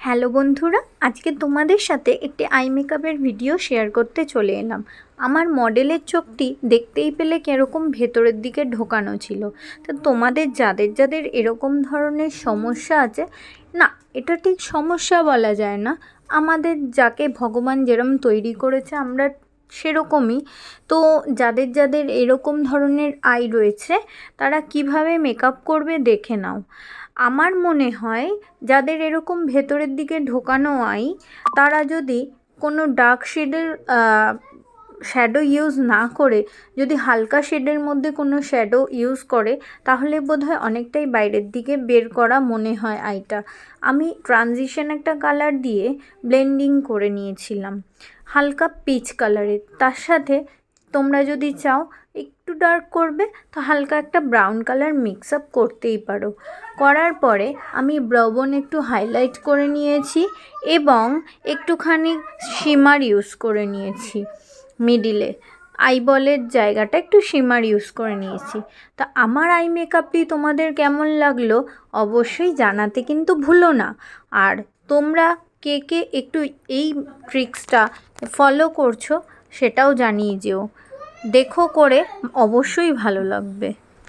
Hello বন্ধুরা, আজকে তোমাদের সাথে একটি আই মেকআপের ভিডিও শেয়ার করতে চলে এলাম। আমার মডেলের চোখটি দেখতেই পেলে কীরকম ভেতরের দিকে ঢোকানো ছিল। তো তোমাদের যাদের যাদের এরকম ধরনের সমস্যা আছে, না এটা ঠিক সমস্যা বলা যায় না, আমাদের যাকে ভগবান যেরম তৈরি করেছে আমরা সেরকমই। তো যাদের যাদের এরকম ধরনের আই রয়েছে তারা কিভাবে মেকআপ করবে দেখে নাও। আমার মনে হয় যাদের এরকম ভেতরের দিকে ঢোকানো আই, তারা যদি কোনো ডার্ক শেডের শ্যাডো ইউজ না করে যদি হালকা শেডের মধ্যে কোনো শ্যাডো ইউজ করে তাহলে বোধহয় অনেকটাই বাইরের দিকে বের করা মনে হয় আইটা। আমি ট্রানজিশন একটা কালার দিয়ে ব্লেন্ডিং করে নিয়েছিলাম হালকা পিচ কালারের, তার সাথে তোমরা যদি চাও একটু ডার্ক করবে তো হালকা একটা ব্রাউন কালার মিক্স আপ করতেই পারো। করার পরে আমি ব্রবন একটু হাইলাইট করে নিয়েছি এবং একটুখানি শিমার ইউজ করে নিয়েছি মিডিলে, আইবলের জায়গাটা একটু শিমার ইউজ করে নিয়েছি। তা আমার আই মেকআপটি তোমাদের কেমন লাগলো অবশ্যই জানাতে কিন্তু ভুলো না। আর তোমরা কে কে একটু এই ট্রিক্সটা ফলো করছো সেটাও জানিয়ে যেও। দেখো করে অবশ্যই ভালো লাগবে।